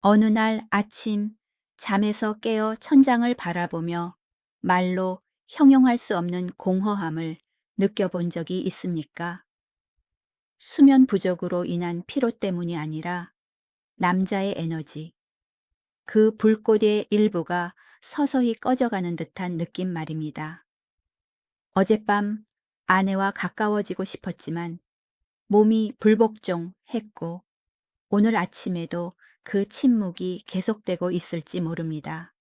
어느 날 아침 잠에서 깨어 천장을 바라보며 말로 형용할 수 없는 공허함을 느껴본 적이 있습니까? 수면 부족으로 인한 피로 때문이 아니라 남자의 에너지, 그 불꽃의 일부가 서서히 꺼져가는 듯한 느낌 말입니다. 어젯밤 아내와 가까워지고 싶었지만 몸이 불복종했고 오늘 아침에도 그 침묵이 계속되고 있을지 모릅니다.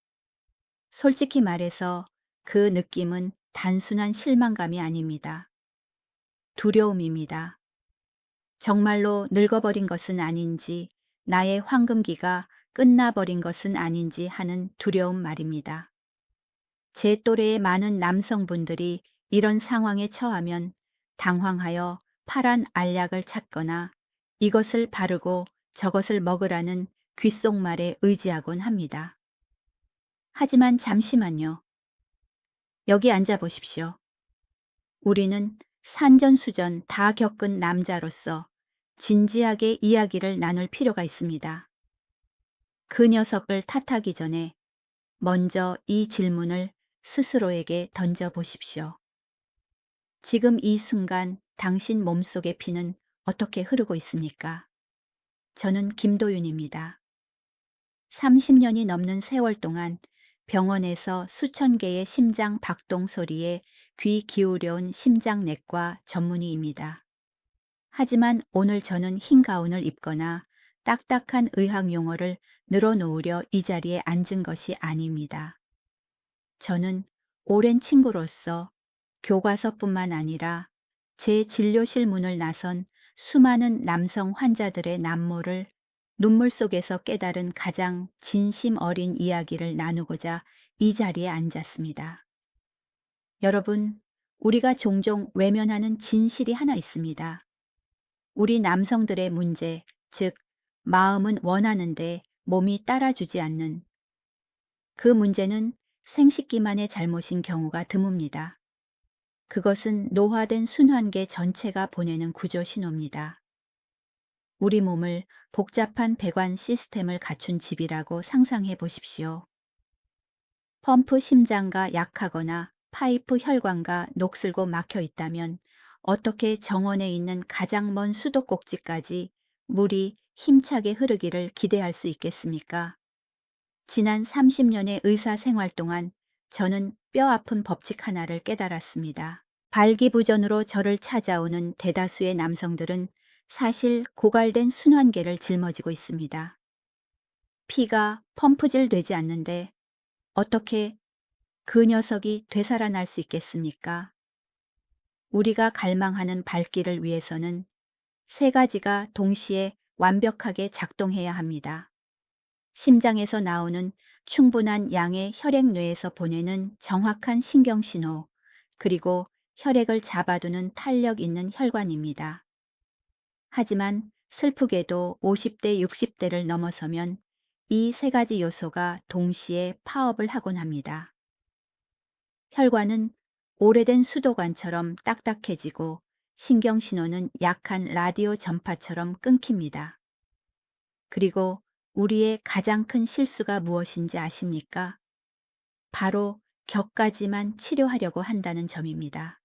솔직히 말해서 그 느낌은 단순한 실망감이 아닙니다. 두려움입니다. 정말로 늙어버린 것은 아닌지, 나의 황금기가 끝나버린 것은 아닌지 하는 두려움 말입니다. 제 또래의 많은 남성분들이 이런 상황에 처하면 당황하여 파란 알약을 찾거나 이것을 바르고 저것을 먹으라는 귓속말에 의지하곤 합니다. 하지만 잠시만요. 여기 앉아 보십시오. 우리는 산전수전 다 겪은 남자로서 진지하게 이야기를 나눌 필요가 있습니다. 그 녀석을 탓하기 전에 먼저 이 질문을 스스로에게 던져 보십시오. 지금 이 순간 당신 몸속의 피는 어떻게 흐르고 있습니까? 저는 김도윤입니다. 30년이 넘는 세월 동안 병원에서 수천 개의 심장 박동 소리에 귀 기울여온 심장내과 전문의입니다. 하지만 오늘 저는 흰 가운을 입거나 딱딱한 의학 용어를 늘어놓으려 이 자리에 앉은 것이 아닙니다. 저는 오랜 친구로서 교과서뿐만 아니라 제 진료실 문을 나선 수많은 남성 환자들의 남모를 눈물 속에서 깨달은 가장 진심 어린 이야기를 나누고자 이 자리에 앉았습니다. 여러분, 우리가 종종 외면하는 진실이 하나 있습니다. 우리 남성들의 문제, 즉, 마음은 원하는데 몸이 따라주지 않는 그 문제는 생식기만의 잘못인 경우가 드뭅니다. 그것은 노화된 순환계 전체가 보내는 구조 신호입니다. 우리 몸을 복잡한 배관 시스템을 갖춘 집이라고 상상해 보십시오. 펌프 심장과 약하거나 파이프 혈관과 녹슬고 막혀 있다면 어떻게 정원에 있는 가장 먼 수도꼭지까지 물이 힘차게 흐르기를 기대할 수 있겠습니까? 지난 30년의 의사 생활 동안 저는 뼈아픈 법칙 하나를 깨달았습니다. 발기부전으로 저를 찾아오는 대다수의 남성들은 사실 고갈된 순환계를 짊어지고 있습니다. 피가 펌프질 되지 않는데 어떻게 그 녀석이 되살아날 수 있겠습니까? 우리가 갈망하는 발길을 위해서는 세 가지가 동시에 완벽하게 작동해야 합니다. 심장에서 나오는 충분한 양의 혈액 뇌에서 보내는 정확한 신경신호, 그리고 혈액을 잡아두는 탄력 있는 혈관입니다. 하지만 슬프게도 50대, 60대를 넘어서면 이 세 가지 요소가 동시에 파업을 하곤 합니다. 혈관은 오래된 수도관처럼 딱딱해지고 신경신호는 약한 라디오 전파처럼 끊깁니다. 그리고 우리의 가장 큰 실수가 무엇인지 아십니까? 바로 격까지만 치료하려고 한다는 점입니다.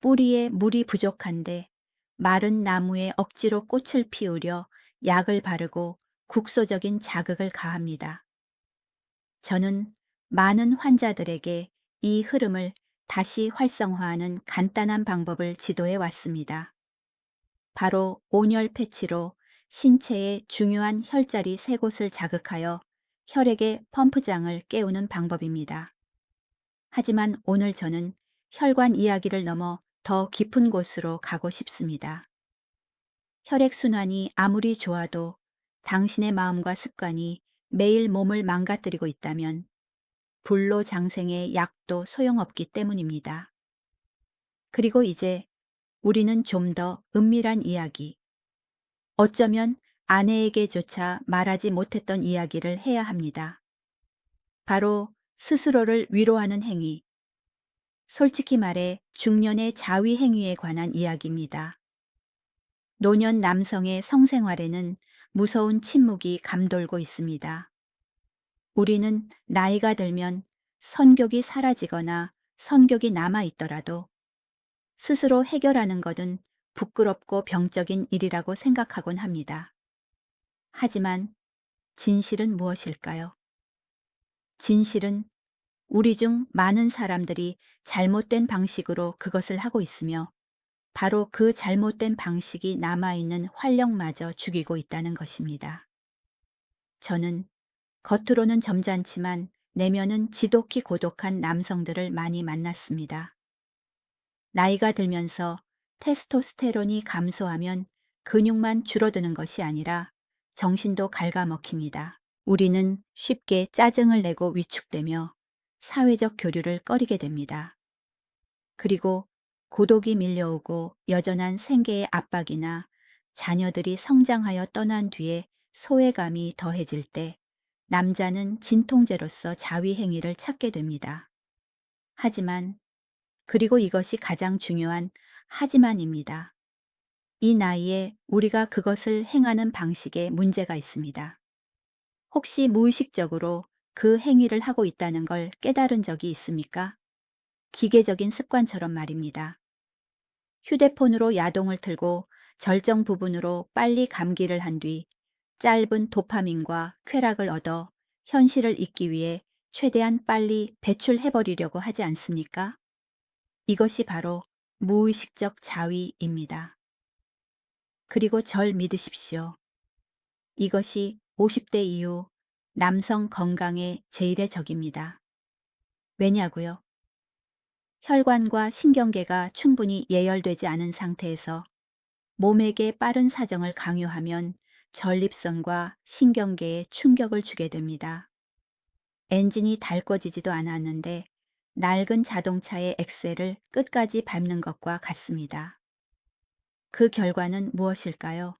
뿌리에 물이 부족한데 마른 나무에 억지로 꽃을 피우려 약을 바르고 국소적인 자극을 가합니다. 저는 많은 환자들에게 이 흐름을 다시 활성화하는 간단한 방법을 지도해 왔습니다. 바로 온열 패치로 신체의 중요한 혈자리 세 곳을 자극하여 혈액의 펌프장을 깨우는 방법입니다. 하지만 오늘 저는 혈관 이야기를 넘어 더 깊은 곳으로 가고 싶습니다. 혈액순환이 아무리 좋아도 당신의 마음과 습관이 매일 몸을 망가뜨리고 있다면 불로장생의 약도 소용없기 때문입니다. 그리고 이제 우리는 좀 더 은밀한 이야기, 어쩌면 아내에게조차 말하지 못했던 이야기를 해야 합니다. 바로 스스로를 위로하는 행위, 솔직히 말해 중년의 자위 행위에 관한 이야기입니다. 노년 남성의 성생활에는 무서운 침묵이 감돌고 있습니다. 우리는 나이가 들면 성격이 사라지거나 성격이 남아있더라도 스스로 해결하는 것은 부끄럽고 병적인 일이라고 생각하곤 합니다. 하지만 진실은 무엇일까요? 진실은 우리 중 많은 사람들이 잘못된 방식으로 그것을 하고 있으며 바로 그 잘못된 방식이 남아있는 활력마저 죽이고 있다는 것입니다. 저는 겉으로는 점잖지만 내면은 지독히 고독한 남성들을 많이 만났습니다. 나이가 들면서 테스토스테론이 감소하면 근육만 줄어드는 것이 아니라 정신도 갉아먹힙니다. 우리는 쉽게 짜증을 내고 위축되며 사회적 교류를 꺼리게 됩니다. 그리고 고독이 밀려오고 여전한 생계의 압박이나 자녀들이 성장하여 떠난 뒤에 소외감이 더해질 때 남자는 진통제로서 자위 행위를 찾게 됩니다. 하지만, 그리고 이것이 가장 중요한 하지만입니다. 이 나이에 우리가 그것을 행하는 방식에 문제가 있습니다. 혹시 무의식적으로 그 행위를 하고 있다는 걸 깨달은 적이 있습니까? 기계적인 습관처럼 말입니다. 휴대폰으로 야동을 틀고 절정 부분으로 빨리 감기를 한 뒤 짧은 도파민과 쾌락을 얻어 현실을 잊기 위해 최대한 빨리 배출해버리려고 하지 않습니까? 이것이 바로 무의식적 자위입니다. 그리고 절 믿으십시오. 이것이 50대 이후 남성 건강의 제일의 적입니다. 왜냐고요? 혈관과 신경계가 충분히 예열되지 않은 상태에서 몸에게 빠른 사정을 강요하면 전립선과 신경계에 충격을 주게 됩니다. 엔진이 닳궈지지도 않았는데 낡은 자동차의 엑셀을 끝까지 밟는 것과 같습니다. 그 결과는 무엇일까요?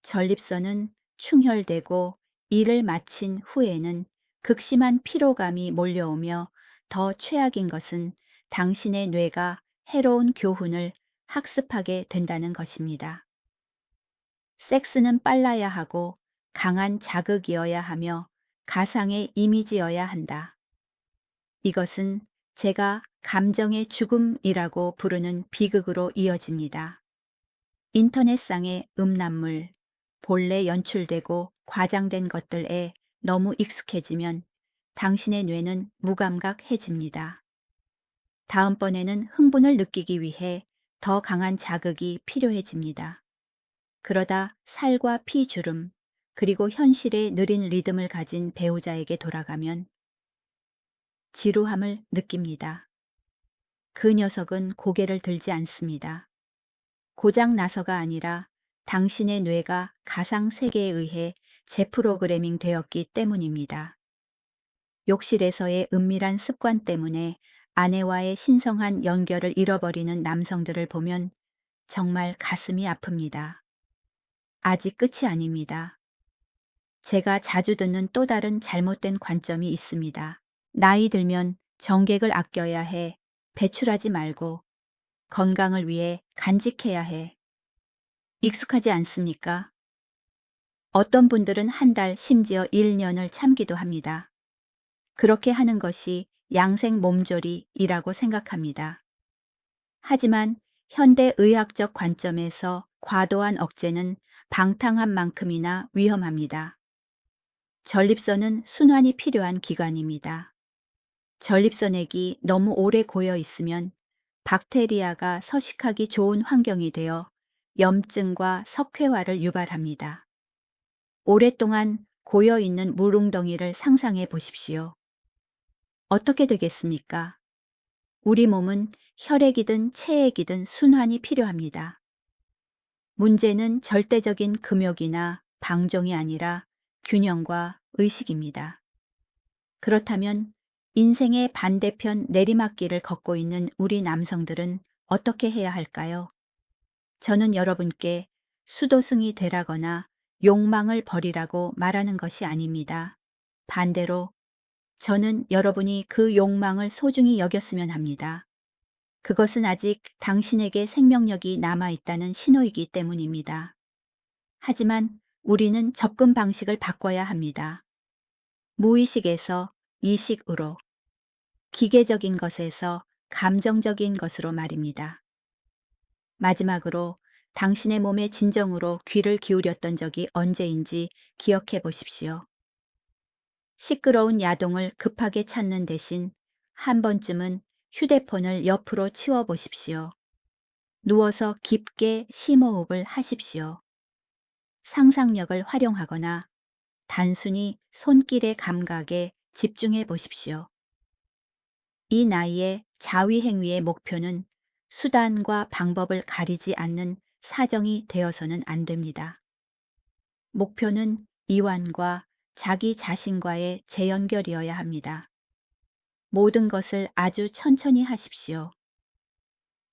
전립선은 충혈되고 일을 마친 후에는 극심한 피로감이 몰려오며 더 최악인 것은 당신의 뇌가 해로운 교훈을 학습하게 된다는 것입니다. 섹스는 빨라야 하고 강한 자극이어야 하며 가상의 이미지여야 한다. 이것은 제가 감정의 죽음이라고 부르는 비극으로 이어집니다. 인터넷상의 음란물, 본래 연출되고 과장된 것들에 너무 익숙해지면 당신의 뇌는 무감각해집니다. 다음번에는 흥분을 느끼기 위해 더 강한 자극이 필요해집니다. 그러다 살과 피 주름, 그리고 현실의 느린 리듬을 가진 배우자에게 돌아가면 지루함을 느낍니다. 그 녀석은 고개를 들지 않습니다. 고장 나서가 아니라 당신의 뇌가 가상 세계에 의해 재프로그래밍 되었기 때문입니다. 욕실에서의 은밀한 습관 때문에 아내와의 신성한 연결을 잃어버리는 남성들을 보면 정말 가슴이 아픕니다. 아직 끝이 아닙니다. 제가 자주 듣는 또 다른 잘못된 관점이 있습니다. 나이 들면 정객을 아껴야 해. 배출하지 말고 건강을 위해 간직해야 해. 익숙하지 않습니까? 어떤 분들은 한 달, 심지어 1년을 참기도 합니다. 그렇게 하는 것이 양생 몸조리이라고 생각합니다. 하지만 현대 의학적 관점에서 과도한 억제는 방탕한 만큼이나 위험합니다. 전립선은 순환이 필요한 기관입니다. 전립선액이 너무 오래 고여 있으면 박테리아가 서식하기 좋은 환경이 되어 염증과 석회화를 유발합니다. 오랫동안 고여 있는 물웅덩이를 상상해 보십시오. 어떻게 되겠습니까? 우리 몸은 혈액이든 체액이든 순환이 필요합니다. 문제는 절대적인 금욕이나 방종이 아니라 균형과 의식입니다. 그렇다면 인생의 반대편 내리막길을 걷고 있는 우리 남성들은 어떻게 해야 할까요? 저는 여러분께 수도승이 되라거나 욕망을 버리라고 말하는 것이 아닙니다. 반대로 저는 여러분이 그 욕망을 소중히 여겼으면 합니다. 그것은 아직 당신에게 생명력이 남아있다는 신호이기 때문입니다. 하지만 우리는 접근 방식을 바꿔야 합니다. 무의식에서 이식으로, 기계적인 것에서 감정적인 것으로 말입니다. 마지막으로 당신의 몸에 진정으로 귀를 기울였던 적이 언제인지 기억해 보십시오. 시끄러운 야동을 급하게 찾는 대신 한 번쯤은 휴대폰을 옆으로 치워 보십시오. 누워서 깊게 심호흡을 하십시오. 상상력을 활용하거나 단순히 손길의 감각에 집중해 보십시오. 이 나이에 자위행위의 목표는 수단과 방법을 가리지 않는 사정이 되어서는 안 됩니다. 목표는 이완과 자기 자신과의 재연결이어야 합니다. 모든 것을 아주 천천히 하십시오.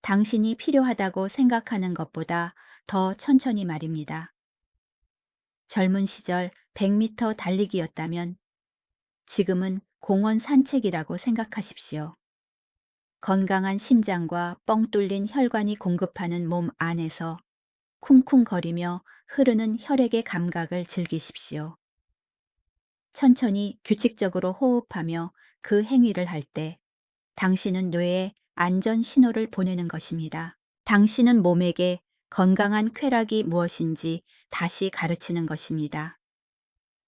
당신이 필요하다고 생각하는 것보다 더 천천히 말입니다. 젊은 시절 100m 달리기였다면 지금은 공원 산책이라고 생각하십시오. 건강한 심장과 뻥 뚫린 혈관이 공급하는 몸 안에서 쿵쿵거리며 흐르는 혈액의 감각을 즐기십시오. 천천히 규칙적으로 호흡하며 그 행위를 할 때 당신은 뇌에 안전 신호를 보내는 것입니다. 당신은 몸에게 건강한 쾌락이 무엇인지 다시 가르치는 것입니다.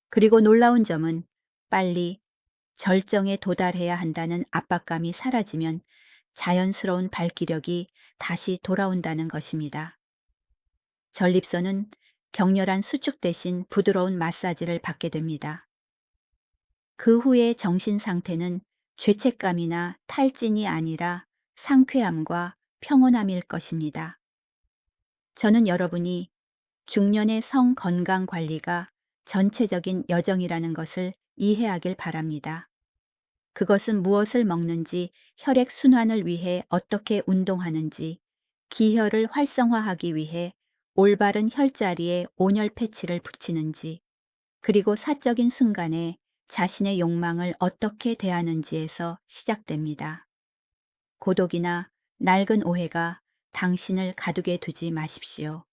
그리고 놀라운 점은 빨리 절정에 도달해야 한다는 압박감이 사라지면 자연스러운 발기력이 다시 돌아온다는 것입니다. 전립선은 격렬한 수축 대신 부드러운 마사지를 받게 됩니다. 그 후의 정신 상태는 죄책감이나 탈진이 아니라 상쾌함과 평온함일 것입니다. 저는 여러분이 중년의 성 건강 관리가 전체적인 여정이라는 것을 이해하길 바랍니다. 그것은 무엇을 먹는지, 혈액 순환을 위해 어떻게 운동하는지, 기혈을 활성화하기 위해 올바른 혈자리에 온열 패치를 붙이는지, 그리고 사적인 순간에 자신의 욕망을 어떻게 대하는지에서 시작됩니다. 고독이나 낡은 오해가 당신을 가두게 두지 마십시오.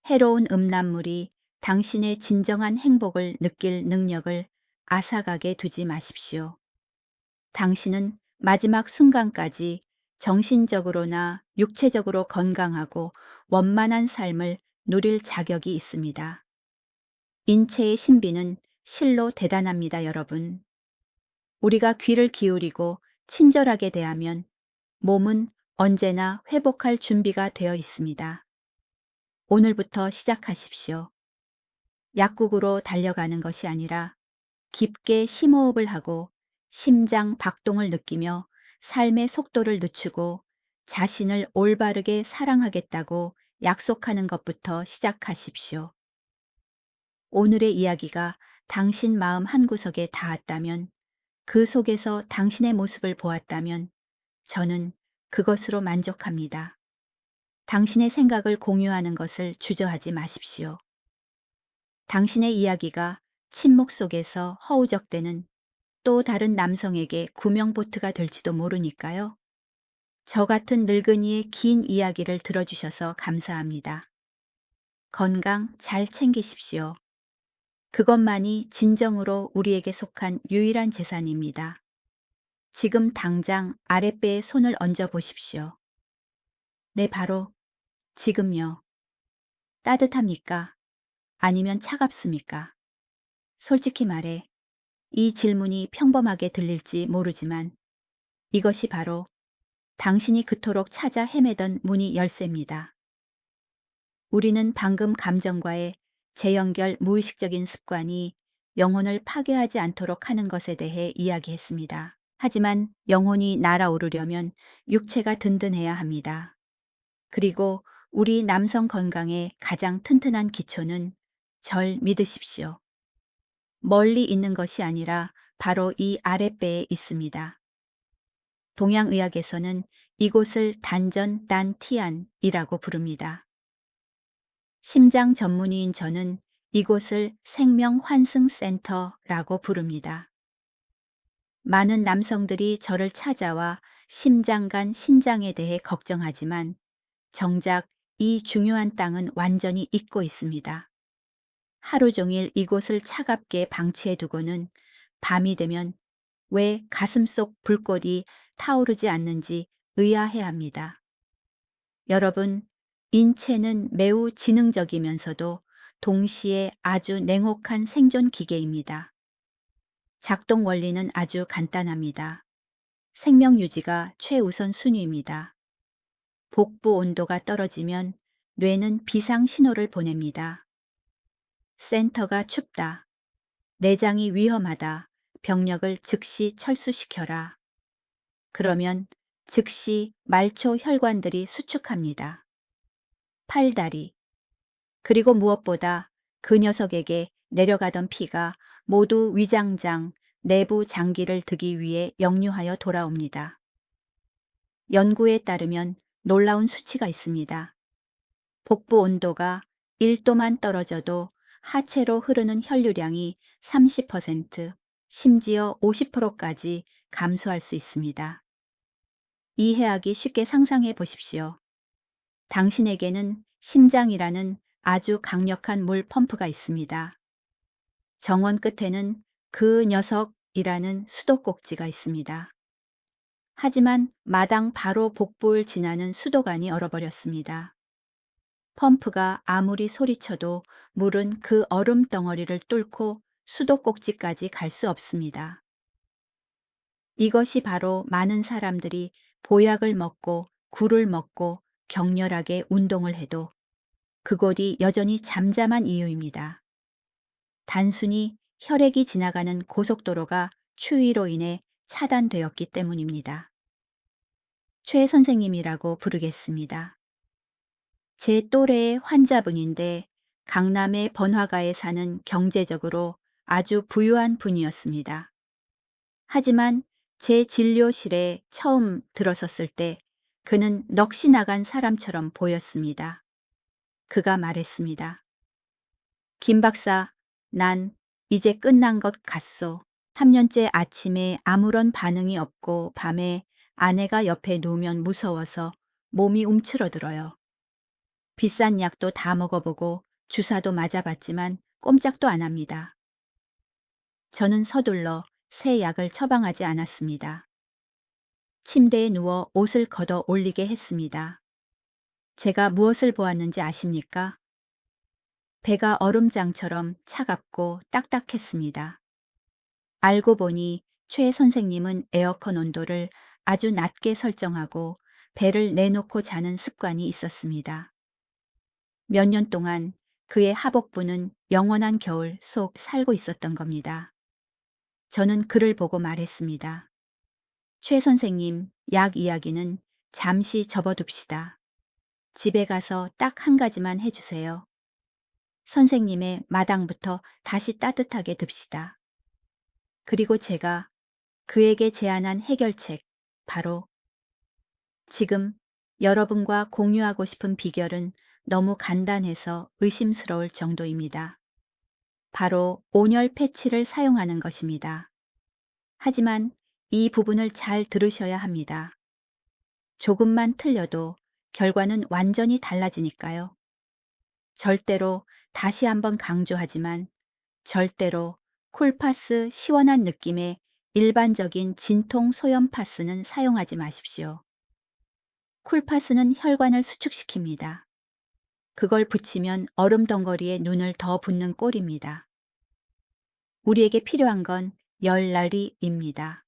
해로운 음란물이 당신의 진정한 행복을 느낄 능력을 앗아가게 두지 마십시오. 당신은 마지막 순간까지 정신적으로나 육체적으로 건강하고 원만한 삶을 누릴 자격이 있습니다. 인체의 신비는 실로 대단합니다, 여러분. 우리가 귀를 기울이고 친절하게 대하면 몸은 언제나 회복할 준비가 되어 있습니다. 오늘부터 시작하십시오. 약국으로 달려가는 것이 아니라 깊게 심호흡을 하고 심장 박동을 느끼며 삶의 속도를 늦추고 자신을 올바르게 사랑하겠다고 약속하는 것부터 시작하십시오. 오늘의 이야기가 당신 마음 한구석에 닿았다면, 그 속에서 당신의 모습을 보았다면 저는 그것으로 만족합니다. 당신의 생각을 공유하는 것을 주저하지 마십시오. 당신의 이야기가 침묵 속에서 허우적대는 또 다른 남성에게 구명보트가 될지도 모르니까요. 저 같은 늙은이의 긴 이야기를 들어주셔서 감사합니다. 건강 잘 챙기십시오. 그것만이 진정으로 우리에게 속한 유일한 재산입니다. 지금 당장 아랫배에 손을 얹어 보십시오. 네, 바로 지금요. 따뜻합니까? 아니면 차갑습니까? 솔직히 말해, 이 질문이 평범하게 들릴지 모르지만 이것이 바로 당신이 그토록 찾아 헤매던 문이 열쇠입니다. 우리는 방금 감정과의 재연결 무의식적인 습관이 영혼을 파괴하지 않도록 하는 것에 대해 이야기했습니다. 하지만 영혼이 날아오르려면 육체가 든든해야 합니다. 그리고 우리 남성 건강의 가장 튼튼한 기초는 절 믿으십시오. 멀리 있는 것이 아니라 바로 이 아랫배에 있습니다. 동양의학에서는 이곳을 단전 단티안이라고 부릅니다. 심장 전문의인 저는 이곳을 생명환승센터라고 부릅니다. 많은 남성들이 저를 찾아와 심장 간 신장에 대해 걱정하지만 정작 이 중요한 땅은 완전히 잊고 있습니다. 하루 종일 이곳을 차갑게 방치해 두고는 밤이 되면 왜 가슴속 불꽃이 타오르지 않는지 의아해합니다. 여러분, 인체는 매우 지능적이면서도 동시에 아주 냉혹한 생존 기계입니다. 작동 원리는 아주 간단합니다. 생명 유지가 최우선 순위입니다. 복부 온도가 떨어지면 뇌는 비상 신호를 보냅니다. 센터가 춥다. 내장이 위험하다. 병력을 즉시 철수시켜라. 그러면 즉시 말초 혈관들이 수축합니다. 팔다리. 그리고 무엇보다 그 녀석에게 내려가던 피가 모두 위장장, 내부 장기를 드기 위해 역류하여 돌아옵니다. 연구에 따르면 놀라운 수치가 있습니다. 복부 온도가 1도만 떨어져도 하체로 흐르는 혈류량이 30%, 심지어 50%까지 감소할 수 있습니다. 이해하기 쉽게 상상해 보십시오. 당신에게는 심장이라는 아주 강력한 물 펌프가 있습니다. 정원 끝에는 그 녀석이라는 수도꼭지가 있습니다. 하지만 마당 바로 복부를 지나는 수도관이 얼어버렸습니다. 펌프가 아무리 소리쳐도 물은 그 얼음 덩어리를 뚫고 수도꼭지까지 갈 수 없습니다. 이것이 바로 많은 사람들이 보약을 먹고 굴을 먹고 격렬하게 운동을 해도 그곳이 여전히 잠잠한 이유입니다. 단순히 혈액이 지나가는 고속도로가 추위로 인해 차단되었기 때문입니다. 최 선생님이라고 부르겠습니다. 제 또래의 환자분인데 강남의 번화가에 사는 경제적으로 아주 부유한 분이었습니다. 하지만 제 진료실에 처음 들어섰을 때 그는 넋이 나간 사람처럼 보였습니다. 그가 말했습니다. 김 박사, 난 이제 끝난 것 같소. 3년째 아침에 아무런 반응이 없고 밤에 아내가 옆에 누우면 무서워서 몸이 움츠러들어요. 비싼 약도 다 먹어보고 주사도 맞아봤지만 꼼짝도 안 합니다. 저는 서둘러 새 약을 처방하지 않았습니다. 침대에 누워 옷을 걷어 올리게 했습니다. 제가 무엇을 보았는지 아십니까? 배가 얼음장처럼 차갑고 딱딱했습니다. 알고 보니 최 선생님은 에어컨 온도를 아주 낮게 설정하고 배를 내놓고 자는 습관이 있었습니다. 몇 년 동안 그의 하복부는 영원한 겨울 속 살고 있었던 겁니다. 저는 그를 보고 말했습니다. 최 선생님, 약 이야기는 잠시 접어둡시다. 집에 가서 딱 한 가지만 해주세요. 선생님의 마당부터 다시 따뜻하게 듭시다. 그리고 제가 그에게 제안한 해결책, 바로 지금 여러분과 공유하고 싶은 비결은 너무 간단해서 의심스러울 정도입니다. 바로 온열 패치를 사용하는 것입니다. 하지만 이 부분을 잘 들으셔야 합니다. 조금만 틀려도 결과는 완전히 달라지니까요. 절대로, 다시 한번 강조하지만 절대로 쿨파스 시원한 느낌의 일반적인 진통 소염 파스는 사용하지 마십시오. 쿨파스는 혈관을 수축시킵니다. 그걸 붙이면 얼음 덩어리에 눈을 더 붓는 꼴입니다. 우리에게 필요한 건 열나리입니다.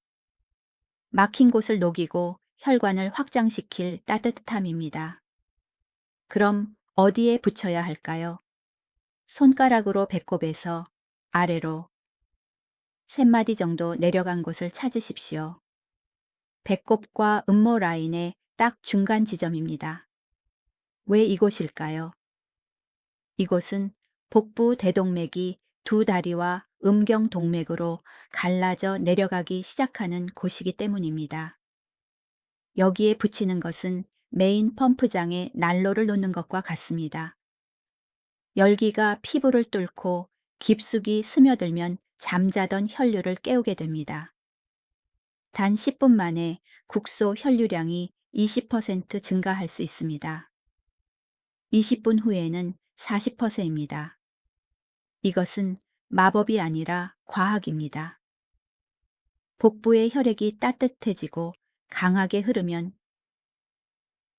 막힌 곳을 녹이고 혈관을 확장시킬 따뜻함입니다. 그럼 어디에 붙여야 할까요? 손가락으로 배꼽에서 아래로 3마디 정도 내려간 곳을 찾으십시오. 배꼽과 음모 라인의 딱 중간 지점입니다. 왜 이곳일까요? 이곳은 복부 대동맥이 두 다리와 음경 동맥으로 갈라져 내려가기 시작하는 곳이기 때문입니다. 여기에 붙이는 것은 메인 펌프장에 난로를 놓는 것과 같습니다. 열기가 피부를 뚫고 깊숙이 스며들면 잠자던 혈류를 깨우게 됩니다. 단 10분 만에 국소 혈류량이 20% 증가할 수 있습니다. 20분 후에는 40%입니다. 이것은 마법이 아니라 과학입니다. 복부의 혈액이 따뜻해지고 강하게 흐르면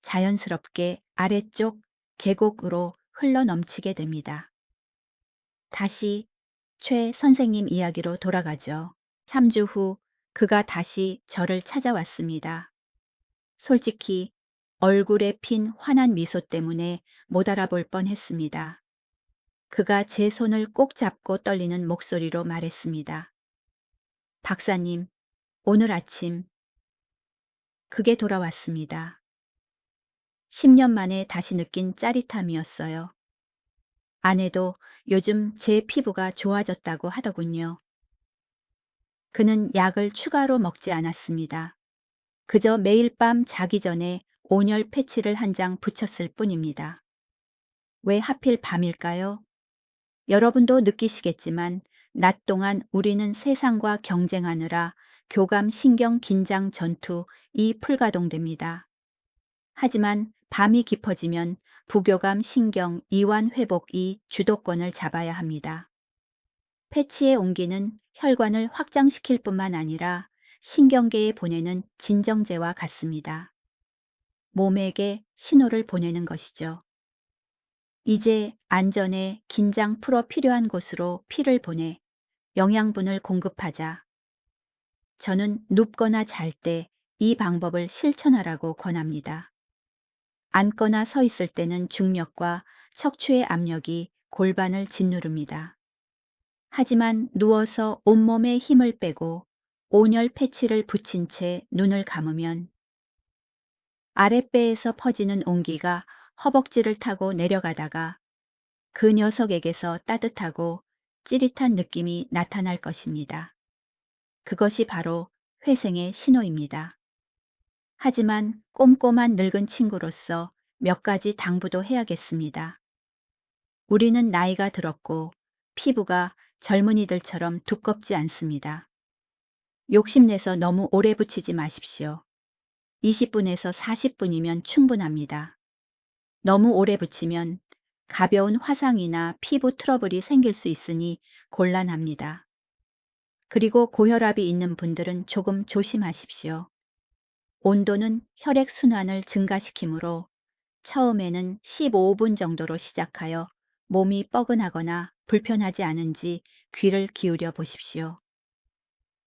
자연스럽게 아래쪽 계곡으로 흘러 넘치게 됩니다. 다시 최 선생님 이야기로 돌아가죠. 3주 후 그가 다시 저를 찾아왔습니다. 솔직히 얼굴에 핀 환한 미소 때문에 못 알아볼 뻔했습니다. 그가 제 손을 꼭 잡고 떨리는 목소리로 말했습니다. 박사님, 오늘 아침 그게 돌아왔습니다. 10년 만에 다시 느낀 짜릿함이었어요. 아내도 요즘 제 피부가 좋아졌다고 하더군요. 그는 약을 추가로 먹지 않았습니다. 그저 매일 밤 자기 전에 온열 패치를 한 장 붙였을 뿐입니다. 왜 하필 밤일까요? 여러분도 느끼시겠지만 낮 동안 우리는 세상과 경쟁하느라 교감 신경 긴장 전투 이 풀가동됩니다. 하지만 밤이 깊어지면 부교감 신경 이완 회복 이 주도권을 잡아야 합니다. 패치의 온기는 혈관을 확장시킬 뿐만 아니라 신경계에 보내는 진정제와 같습니다. 몸에게 신호를 보내는 것이죠. 이제 안전에 긴장 풀어 필요한 곳으로 피를 보내 영양분을 공급하자. 저는 눕거나 잘 때 이 방법을 실천하라고 권합니다. 앉거나 서 있을 때는 중력과 척추의 압력이 골반을 짓누릅니다. 하지만 누워서 온몸에 힘을 빼고 온열 패치를 붙인 채 눈을 감으면 아랫배에서 퍼지는 온기가 허벅지를 타고 내려가다가 그 녀석에게서 따뜻하고 찌릿한 느낌이 나타날 것입니다. 그것이 바로 회생의 신호입니다. 하지만 꼼꼼한 늙은 친구로서 몇 가지 당부도 해야겠습니다. 우리는 나이가 들었고 피부가 젊은이들처럼 두껍지 않습니다. 욕심내서 너무 오래 붙이지 마십시오. 20분에서 40분이면 충분합니다. 너무 오래 붙이면 가벼운 화상이나 피부 트러블이 생길 수 있으니 곤란합니다. 그리고 고혈압이 있는 분들은 조금 조심하십시오. 온도는 혈액 순환을 증가시키므로 처음에는 15분 정도로 시작하여 몸이 뻐근하거나 불편하지 않은지 귀를 기울여 보십시오.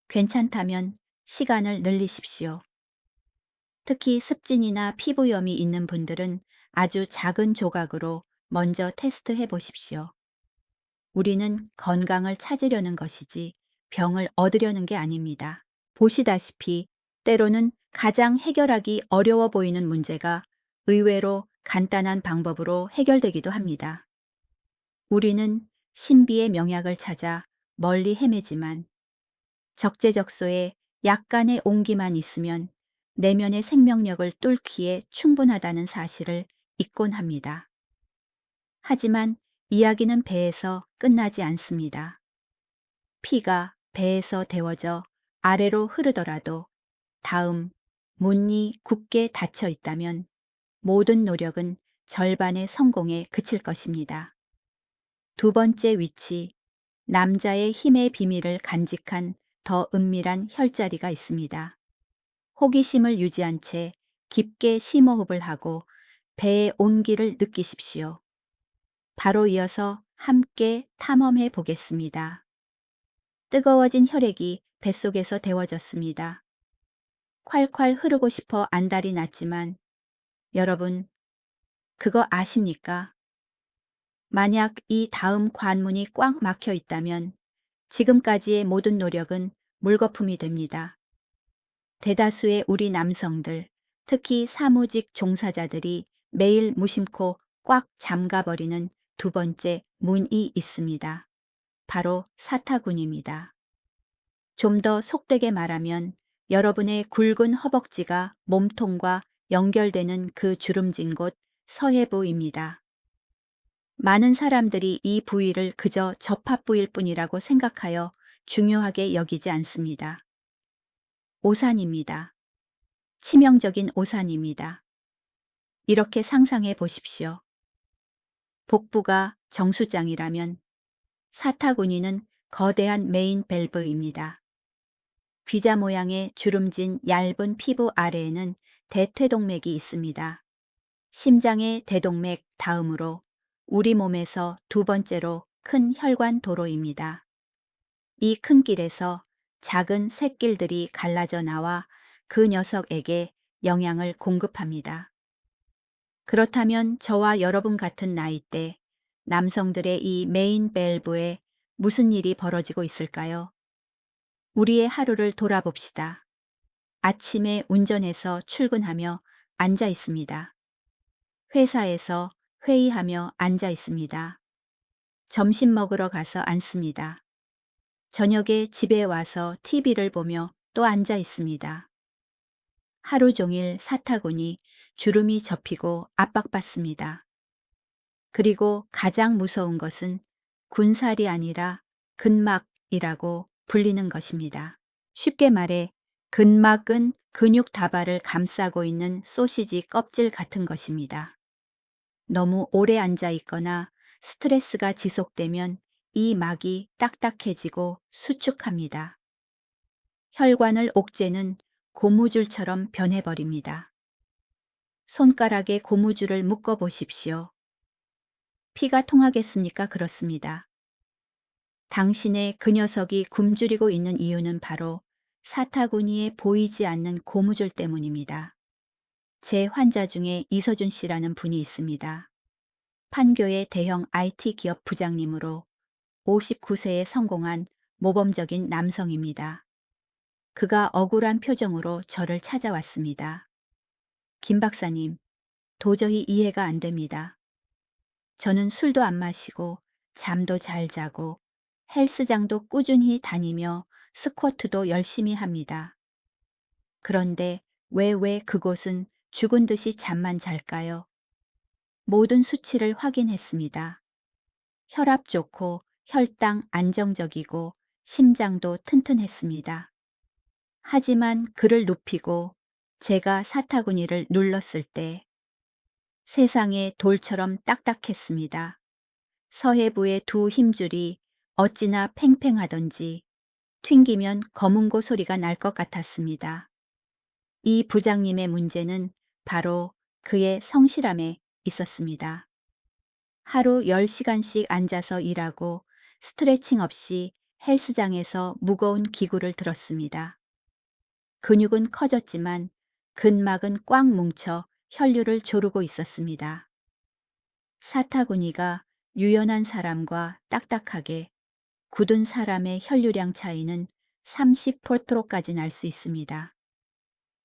괜찮다면 시간을 늘리십시오. 특히 습진이나 피부염이 있는 분들은 아주 작은 조각으로 먼저 테스트해 보십시오. 우리는 건강을 찾으려는 것이지 병을 얻으려는 게 아닙니다. 보시다시피 때로는 가장 해결하기 어려워 보이는 문제가 의외로 간단한 방법으로 해결되기도 합니다. 우리는 신비의 명약을 찾아 멀리 헤매지만 적재적소에 약간의 온기만 있으면 내면의 생명력을 뚫기에 충분하다는 사실을 잊곤 합니다. 하지만 이야기는 배에서 끝나지 않습니다. 피가 배에서 데워져 아래로 흐르더라도 다음 문이 굳게 닫혀 있다면 모든 노력은 절반의 성공에 그칠 것입니다. 두 번째 위치, 남자의 힘의 비밀을 간직한 더 은밀한 혈자리가 있습니다. 호기심을 유지한 채 깊게 심호흡을 하고 배의 온기를 느끼십시오. 바로 이어서 함께 탐험해 보겠습니다. 뜨거워진 혈액이 뱃속에서 데워졌습니다. 콸콸 흐르고 싶어 안달이 났지만 여러분, 그거 아십니까? 만약 이 다음 관문이 꽉 막혀 있다면 지금까지의 모든 노력은 물거품이 됩니다. 대다수의 우리 남성들, 특히 사무직 종사자들이 매일 무심코 꽉 잠가버리는 두 번째 문이 있습니다. 바로 사타구니입니다. 좀 더 속되게 말하면 여러분의 굵은 허벅지가 몸통과 연결되는 그 주름진 곳 서해부입니다. 많은 사람들이 이 부위를 그저 접합부일 뿐이라고 생각하여 중요하게 여기지 않습니다. 오산입니다. 치명적인 오산입니다. 이렇게 상상해 보십시오. 복부가 정수장이라면 사타구니는 거대한 메인 밸브입니다. 귀자 모양의 주름진 얇은 피부 아래에는 대퇴동맥이 있습니다. 심장의 대동맥 다음으로 우리 몸에서 두 번째로 큰 혈관 도로입니다. 이 큰 길에서 작은 샛길들이 갈라져 나와 그 녀석에게 영양을 공급합니다. 그렇다면 저와 여러분 같은 나이대 남성들의 이 메인 밸브에 무슨 일이 벌어지고 있을까요? 우리의 하루를 돌아봅시다. 아침에 운전해서 출근하며 앉아 있습니다. 회사에서 회의하며 앉아 있습니다. 점심 먹으러 가서 앉습니다. 저녁에 집에 와서 TV를 보며 또 앉아 있습니다. 하루 종일 사타구니 주름이 접히고 압박받습니다. 그리고 가장 무서운 것은 군살이 아니라 근막이라고 불리는 것입니다. 쉽게 말해 근막은 근육 다발을 감싸고 있는 소시지 껍질 같은 것입니다. 너무 오래 앉아 있거나 스트레스가 지속되면 이 막이 딱딱해지고 수축합니다. 혈관을 옥죄는 고무줄처럼 변해버립니다. 손가락에 고무줄을 묶어 보십시오. 피가 통하겠습니까? 그렇습니다. 당신의 그 녀석이 굶주리고 있는 이유는 바로 사타구니에 보이지 않는 고무줄 때문입니다. 제 환자 중에 이서준 씨라는 분이 있습니다. 판교의 대형 IT 기업 부장님으로 59세에 성공한 모범적인 남성입니다. 그가 억울한 표정으로 저를 찾아왔습니다. 김 박사님, 도저히 이해가 안 됩니다. 저는 술도 안 마시고 잠도 잘 자고 헬스장도 꾸준히 다니며 스쿼트도 열심히 합니다. 그런데 왜 그곳은 죽은 듯이 잠만 잘까요? 모든 수치를 확인했습니다. 혈압 좋고 혈당 안정적이고 심장도 튼튼했습니다. 하지만 그를 눕히고 제가 사타구니를 눌렀을 때 세상에 돌처럼 딱딱했습니다. 서해부의 두 힘줄이 어찌나 팽팽하던지 튕기면 검은고 소리가 날 것 같았습니다. 이 부장님의 문제는 바로 그의 성실함에 있었습니다. 하루 10시간씩 앉아서 일하고 스트레칭 없이 헬스장에서 무거운 기구를 들었습니다. 근육은 커졌지만 근막은 꽉 뭉쳐 혈류를 조르고 있었습니다. 사타구니가 유연한 사람과 딱딱하게 굳은 사람의 혈류량 차이는 30%까지 날 수 있습니다.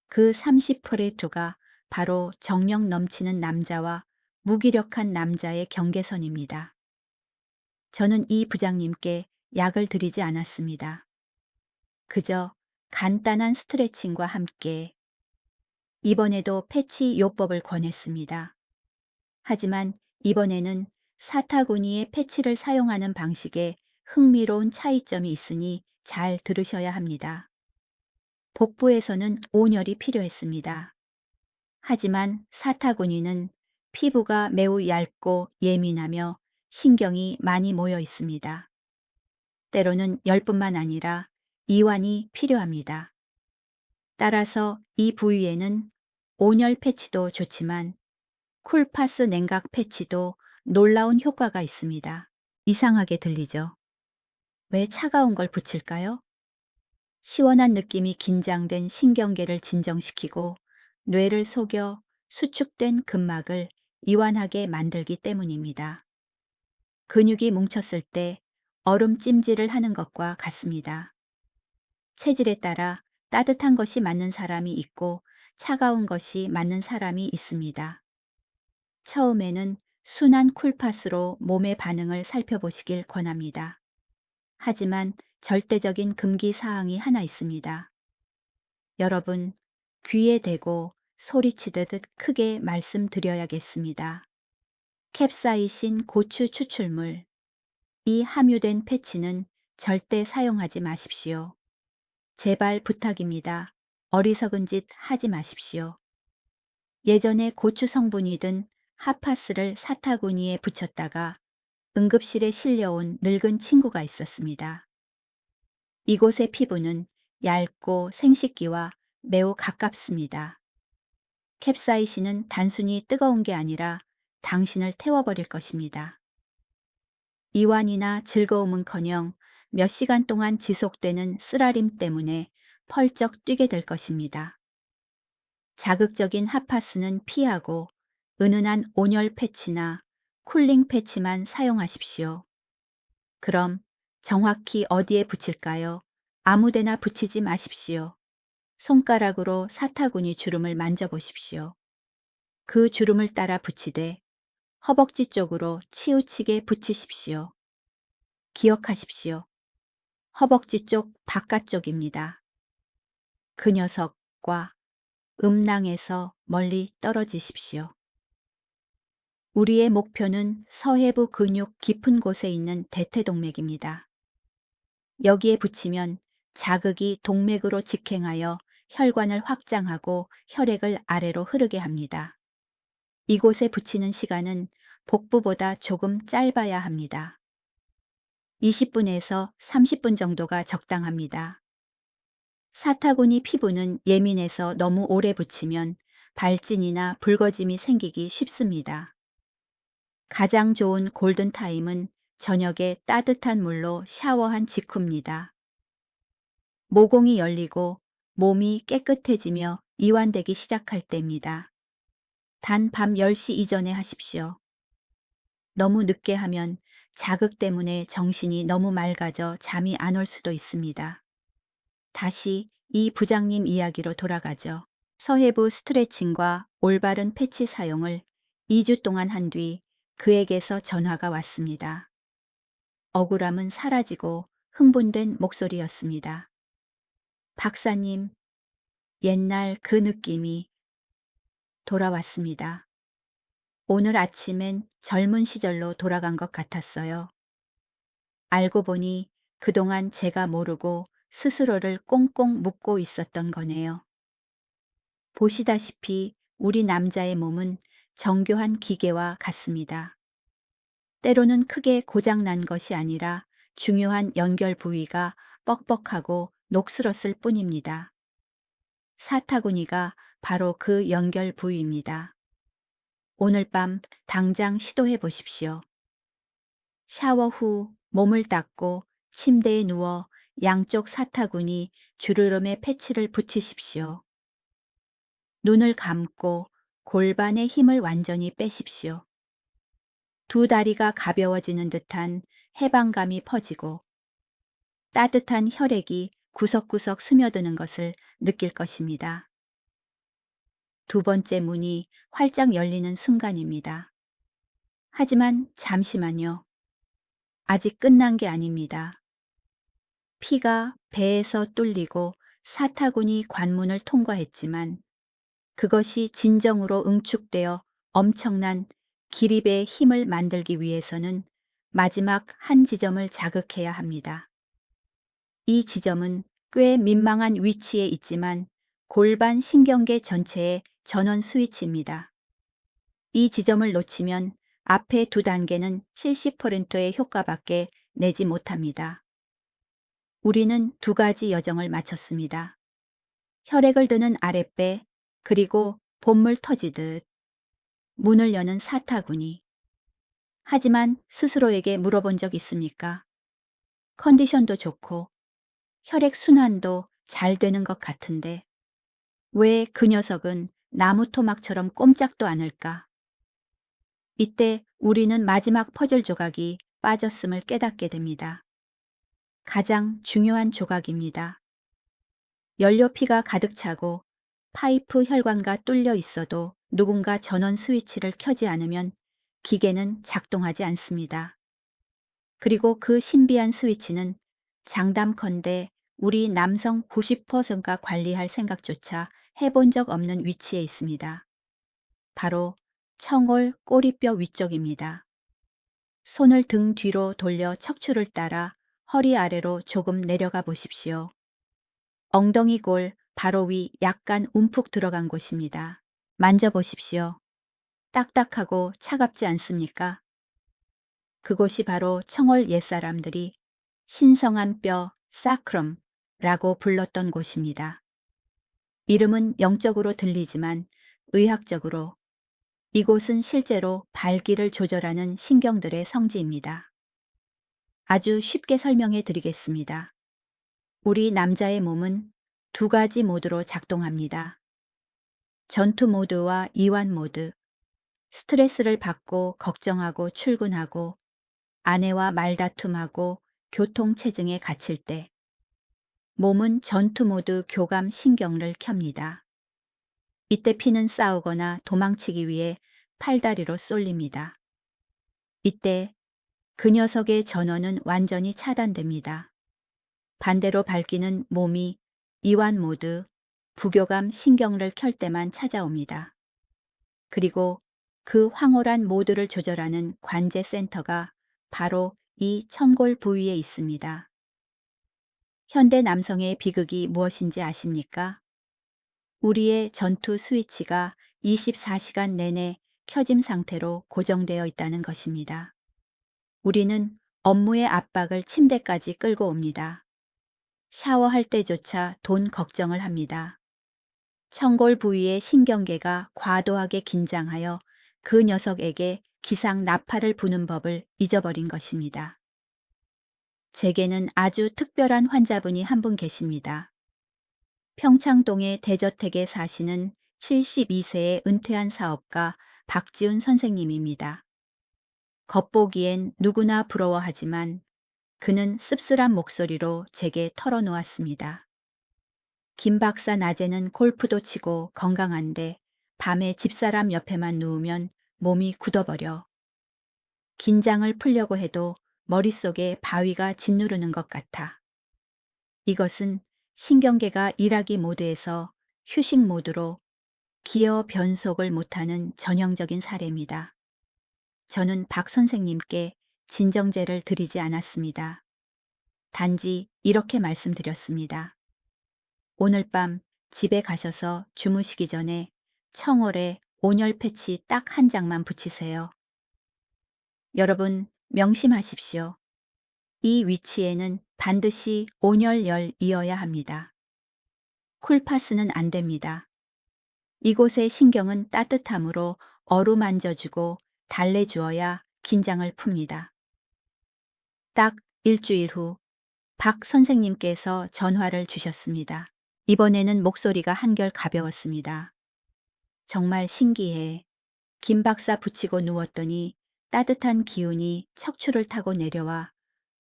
그 30%가 바로 정력 넘치는 남자와 무기력한 남자의 경계선입니다. 저는 이 부장님께 약을 드리지 않았습니다. 그저 간단한 스트레칭과 함께 이번에도 패치 요법을 권했습니다. 하지만 이번에는 사타구니의 패치를 사용하는 방식에 흥미로운 차이점이 있으니 잘 들으셔야 합니다. 복부에서는 온열이 필요했습니다. 하지만 사타구니는 피부가 매우 얇고 예민하며 신경이 많이 모여 있습니다. 때로는 열뿐만 아니라 이완이 필요합니다. 따라서 이 부위에는 온열 패치도 좋지만 쿨파스 냉각 패치도 놀라운 효과가 있습니다. 이상하게 들리죠? 왜 차가운 걸 붙일까요? 시원한 느낌이 긴장된 신경계를 진정시키고 뇌를 속여 수축된 근막을 이완하게 만들기 때문입니다. 근육이 뭉쳤을 때 얼음 찜질을 하는 것과 같습니다. 체질에 따라 따뜻한 것이 맞는 사람이 있고 차가운 것이 맞는 사람이 있습니다. 처음에는 순한 쿨팟으로 몸의 반응을 살펴보시길 권합니다. 하지만 절대적인 금기 사항이 하나 있습니다. 여러분, 귀에 대고 소리치듯 크게 말씀드려야겠습니다. 캡사이신 고추 추출물. 이 함유된 패치는 절대 사용하지 마십시오. 제발 부탁입니다. 어리석은 짓 하지 마십시오. 예전에 고추 성분이 든 핫파스를 사타구니에 붙였다가 응급실에 실려온 늙은 친구가 있었습니다. 이곳의 피부는 얇고 생식기와 매우 가깝습니다. 캡사이신은 단순히 뜨거운 게 아니라 당신을 태워버릴 것입니다. 이완이나 즐거움은커녕 몇 시간 동안 지속되는 쓰라림 때문에 펄쩍 뛰게 될 것입니다. 자극적인 핫파스는 피하고 은은한 온열 패치나 쿨링 패치만 사용하십시오. 그럼 정확히 어디에 붙일까요? 아무데나 붙이지 마십시오. 손가락으로 사타구니 주름을 만져보십시오. 그 주름을 따라 붙이되 허벅지 쪽으로 치우치게 붙이십시오. 기억하십시오. 허벅지 쪽 바깥쪽입니다. 그 녀석과 음낭에서 멀리 떨어지십시오. 우리의 목표는 서해부 근육 깊은 곳에 있는 대퇴동맥입니다. 여기에 붙이면 자극이 동맥으로 직행하여 혈관을 확장하고 혈액을 아래로 흐르게 합니다. 이곳에 붙이는 시간은 복부보다 조금 짧아야 합니다. 20분에서 30분 정도가 적당합니다. 사타구니 피부는 예민해서 너무 오래 붙이면 발진이나 붉어짐이 생기기 쉽습니다. 가장 좋은 골든타임은 저녁에 따뜻한 물로 샤워한 직후입니다. 모공이 열리고 몸이 깨끗해지며 이완되기 시작할 때입니다. 단 밤 10시 이전에 하십시오. 너무 늦게 하면 자극 때문에 정신이 너무 맑아져 잠이 안 올 수도 있습니다. 다시 이 부장님 이야기로 돌아가죠. 서해부 스트레칭과 올바른 패치 사용을 2주 동안 한 뒤 그에게서 전화가 왔습니다. 억울함은 사라지고 흥분된 목소리였습니다. 박사님, 옛날 그 느낌이 돌아왔습니다. 오늘 아침엔 젊은 시절로 돌아간 것 같았어요. 알고 보니 그동안 제가 모르고 스스로를 꽁꽁 묶고 있었던 거네요. 보시다시피 우리 남자의 몸은 정교한 기계와 같습니다. 때로는 크게 고장난 것이 아니라 중요한 연결 부위가 뻑뻑하고 녹슬었을 뿐입니다. 사타구니가 바로 그 연결 부위입니다. 오늘 밤 당장 시도해 보십시오. 샤워 후 몸을 닦고 침대에 누워 양쪽 사타구니 주르름에 패치를 붙이십시오. 눈을 감고 골반의 힘을 완전히 빼십시오. 두 다리가 가벼워지는 듯한 해방감이 퍼지고 따뜻한 혈액이 구석구석 스며드는 것을 느낄 것입니다. 두 번째 문이 활짝 열리는 순간입니다. 하지만 잠시만요. 아직 끝난 게 아닙니다. 피가 배에서 뚫리고 사타구니 관문을 통과했지만 그것이 진정으로 응축되어 엄청난 기립의 힘을 만들기 위해서는 마지막 한 지점을 자극해야 합니다. 이 지점은 꽤 민망한 위치에 있지만 골반 신경계 전체의 전원 스위치입니다. 이 지점을 놓치면 앞에 두 단계는 70%의 효과밖에 내지 못합니다. 우리는 두 가지 여정을 마쳤습니다. 혈액을 드는 아랫배, 그리고 본물 터지듯 문을 여는 사타구니. 하지만 스스로에게 물어본 적 있습니까? 컨디션도 좋고 혈액 순환도 잘 되는 것 같은데 왜 그 녀석은 나무 토막처럼 꼼짝도 않을까? 이때 우리는 마지막 퍼즐 조각이 빠졌음을 깨닫게 됩니다. 가장 중요한 조각입니다. 연료피가 가득 차고 파이프 혈관과 뚫려 있어도 누군가 전원 스위치를 켜지 않으면 기계는 작동하지 않습니다. 그리고 그 신비한 스위치는 장담컨대 우리 남성 90%가 관리할 생각조차 해본 적 없는 위치에 있습니다. 바로 청골 꼬리뼈 위쪽입니다. 손을 등 뒤로 돌려 척추를 따라 허리 아래로 조금 내려가 보십시오. 엉덩이 골 바로 위 약간 움푹 들어간 곳입니다. 만져보십시오. 딱딱하고 차갑지 않습니까? 그곳이 바로 청월 옛사람들이 신성한 뼈 사크럼라고 불렀던 곳입니다. 이름은 영적으로 들리지만 의학적으로 이곳은 실제로 발기를 조절하는 신경들의 성지입니다. 아주 쉽게 설명해 드리겠습니다. 우리 남자의 몸은 두 가지 모드로 작동합니다. 전투 모드와 이완 모드. 스트레스를 받고 걱정하고 출근하고 아내와 말다툼하고 교통체증에 갇힐 때 몸은 전투 모드 교감 신경을 켭니다. 이때 피는 싸우거나 도망치기 위해 팔다리로 쏠립니다. 이때 그 녀석의 전원은 완전히 차단됩니다. 반대로 밝기는 몸이 이완 모드, 부교감 신경을 켤 때만 찾아옵니다. 그리고 그 황홀한 모드를 조절하는 관제 센터가 바로 이 천골 부위에 있습니다. 현대 남성의 비극이 무엇인지 아십니까? 우리의 전투 스위치가 24시간 내내 켜짐 상태로 고정되어 있다는 것입니다. 우리는 업무의 압박을 침대까지 끌고 옵니다. 샤워할 때조차 돈 걱정을 합니다. 청골 부위의 신경계가 과도하게 긴장하여 그 녀석에게 기상 나팔을 부는 법을 잊어버린 것입니다. 제게는 아주 특별한 환자분이 한 분 계십니다. 평창동의 대저택에 사시는 72세의 은퇴한 사업가 박지훈 선생님입니다. 겉보기엔 누구나 부러워하지만 그는 씁쓸한 목소리로 제게 털어놓았습니다. 김 박사 낮에는 골프도 치고 건강한데 밤에 집사람 옆에만 누우면 몸이 굳어버려. 긴장을 풀려고 해도 머릿속에 바위가 짓누르는 것 같아. 이것은 신경계가 일하기 모드에서 휴식 모드로 기어 변속을 못하는 전형적인 사례입니다. 저는 박 선생님께 진정제를 드리지 않았습니다. 단지 이렇게 말씀드렸습니다. 오늘 밤 집에 가셔서 주무시기 전에 청월에 온열 패치 딱 한 장만 붙이세요. 여러분 명심하십시오. 이 위치에는 반드시 온열열이어야 합니다. 쿨파스는 안 됩니다. 이곳의 신경은 따뜻함으로 어루만져주고 달래주어야 긴장을 풉니다. 딱 일주일 후 박 선생님께서 전화를 주셨습니다. 이번에는 목소리가 한결 가벼웠습니다. 정말 신기해. 김 박사 붙이고 누웠더니 따뜻한 기운이 척추를 타고 내려와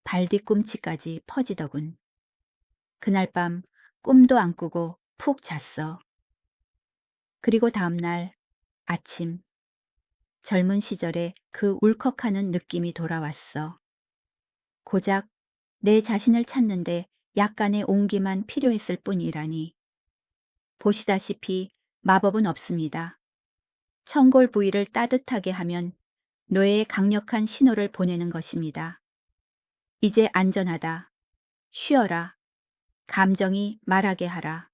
발뒤꿈치까지 퍼지더군. 그날 밤 꿈도 안 꾸고 푹 잤어. 그리고 다음날 아침 젊은 시절에 그 울컥하는 느낌이 돌아왔어. 고작 내 자신을 찾는데 약간의 온기만 필요했을 뿐이라니. 보시다시피 마법은 없습니다. 천골 부위를 따뜻하게 하면 뇌에 강력한 신호를 보내는 것입니다. 이제 안전하다. 쉬어라. 감정이 말하게 하라.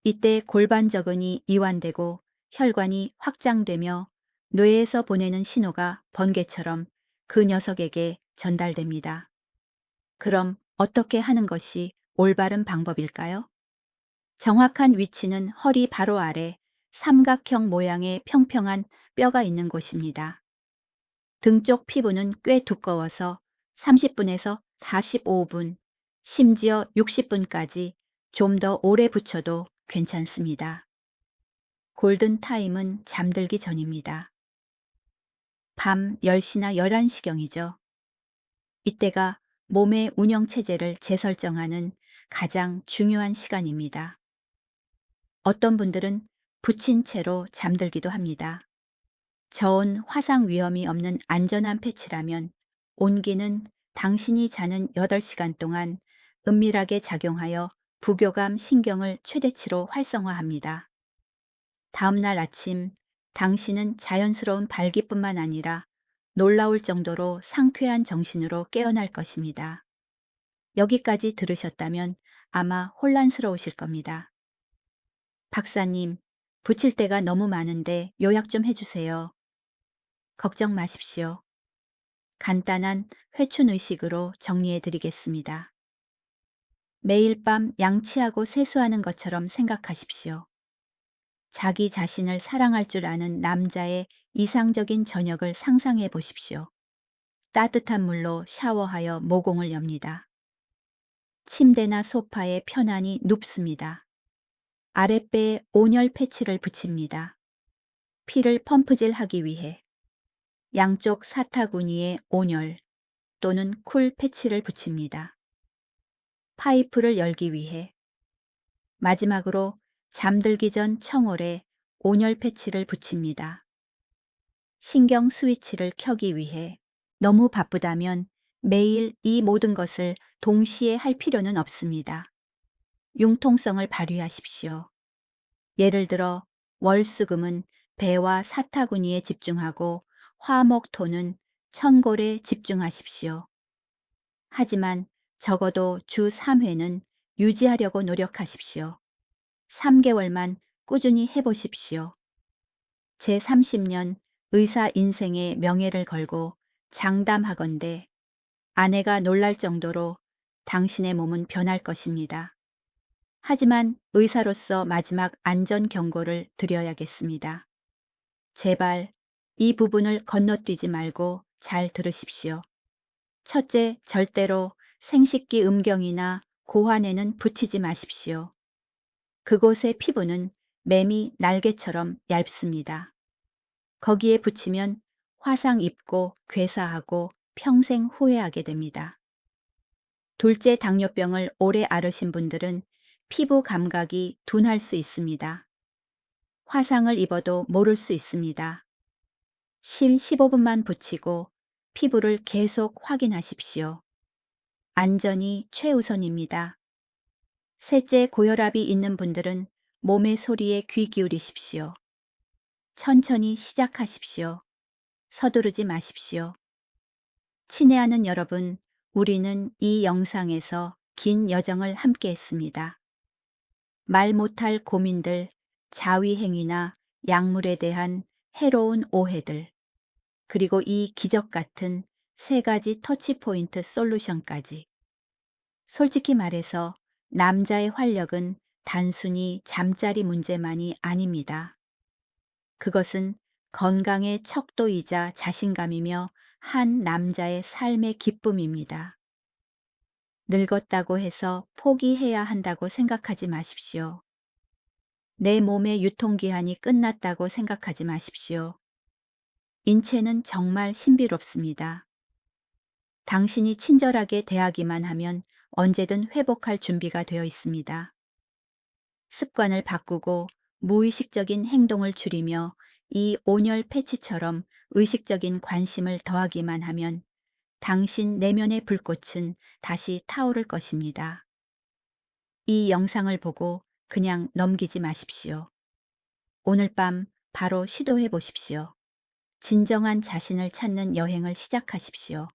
이때 골반 저근이 이완되고 혈관이 확장되며 뇌에서 보내는 신호가 번개처럼 그 녀석에게 전달됩니다. 그럼 어떻게 하는 것이 올바른 방법일까요? 정확한 위치는 허리 바로 아래 삼각형 모양의 평평한 뼈가 있는 곳입니다. 등 쪽 피부는 꽤 두꺼워서 30분에서 45분, 심지어 60분까지 좀 더 오래 붙여도 괜찮습니다. 골든 타임은 잠들기 전입니다. 밤 10시나 11시경이죠. 이때가 몸의 운영체제를 재설정하는 가장 중요한 시간입니다. 어떤 분들은 붙인 채로 잠들기도 합니다. 저온 화상 위험이 없는 안전한 패치라면 온기는 당신이 자는 8시간 동안 은밀하게 작용하여 부교감 신경을 최대치로 활성화합니다. 다음날 아침 당신은 자연스러운 발기뿐만 아니라 놀라울 정도로 상쾌한 정신으로 깨어날 것입니다. 여기까지 들으셨다면 아마 혼란스러우실 겁니다. 박사님, 붙일 때가 너무 많은데 요약 좀 해주세요. 걱정 마십시오. 간단한 회춘 의식으로 정리해 드리겠습니다. 매일 밤 양치하고 세수하는 것처럼 생각하십시오. 자기 자신을 사랑할 줄 아는 남자의 이상적인 저녁을 상상해 보십시오. 따뜻한 물로 샤워하여 모공을 엽니다. 침대나 소파에 편안히 눕습니다. 아랫배에 온열 패치를 붙입니다. 피를 펌프질 하기 위해 양쪽 사타구니에 온열 또는 쿨 패치를 붙입니다. 파이프를 열기 위해 마지막으로 잠들기 전 청홀에 온열 패치를 붙입니다. 신경 스위치를 켜기 위해 너무 바쁘다면 매일 이 모든 것을 동시에 할 필요는 없습니다. 융통성을 발휘하십시오. 예를 들어 월수금은 배와 사타구니에 집중하고 화목토는 천골에 집중하십시오. 하지만 적어도 주 3회는 유지하려고 노력하십시오. 3개월만 꾸준히 해보십시오. 제30년 의사 인생의 명예를 걸고 장담하건대 아내가 놀랄 정도로 당신의 몸은 변할 것입니다. 하지만 의사로서 마지막 안전 경고를 드려야겠습니다. 제발 이 부분을 건너뛰지 말고 잘 들으십시오. 첫째, 절대로 생식기 음경이나 고환에는 붙이지 마십시오. 그곳의 피부는 매미 날개처럼 얇습니다. 거기에 붙이면 화상 입고 괴사하고 평생 후회하게 됩니다. 둘째, 당뇨병을 오래 앓으신 분들은 피부 감각이 둔할 수 있습니다. 화상을 입어도 모를 수 있습니다. 15분만 붙이고 피부를 계속 확인하십시오. 안전이 최우선입니다. 셋째, 고혈압이 있는 분들은 몸의 소리에 귀 기울이십시오. 천천히 시작하십시오. 서두르지 마십시오. 친애하는 여러분, 우리는 이 영상에서 긴 여정을 함께 했습니다. 말 못할 고민들, 자위행위나 약물에 대한 해로운 오해들, 그리고 이 기적 같은 3가지 터치포인트 솔루션까지. 솔직히 말해서 남자의 활력은 단순히 잠자리 문제만이 아닙니다. 그것은 건강의 척도이자 자신감이며 한 남자의 삶의 기쁨입니다. 늙었다고 해서 포기해야 한다고 생각하지 마십시오. 내 몸의 유통기한이 끝났다고 생각하지 마십시오. 인체는 정말 신비롭습니다. 당신이 친절하게 대하기만 하면 언제든 회복할 준비가 되어 있습니다. 습관을 바꾸고 무의식적인 행동을 줄이며 이 온열 패치처럼 의식적인 관심을 더하기만 하면 당신 내면의 불꽃은 다시 타오를 것입니다. 이 영상을 보고 그냥 넘기지 마십시오. 오늘 밤 바로 시도해 보십시오. 진정한 자신을 찾는 여행을 시작하십시오.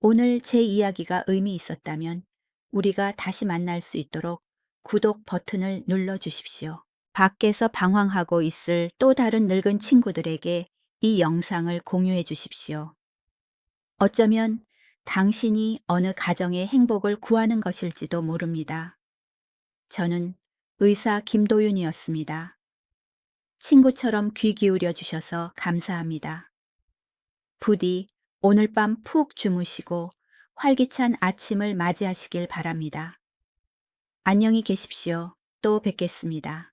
오늘 제 이야기가 의미 있었다면 우리가 다시 만날 수 있도록 구독 버튼을 눌러 주십시오. 밖에서 방황하고 있을 또 다른 늙은 친구들에게 이 영상을 공유해 주십시오. 어쩌면 당신이 어느 가정의 행복을 구하는 것일지도 모릅니다. 저는 의사 김도윤이었습니다. 친구처럼 귀 기울여 주셔서 감사합니다. 부디 오늘 밤 푹 주무시고 활기찬 아침을 맞이하시길 바랍니다. 안녕히 계십시오. 또 뵙겠습니다.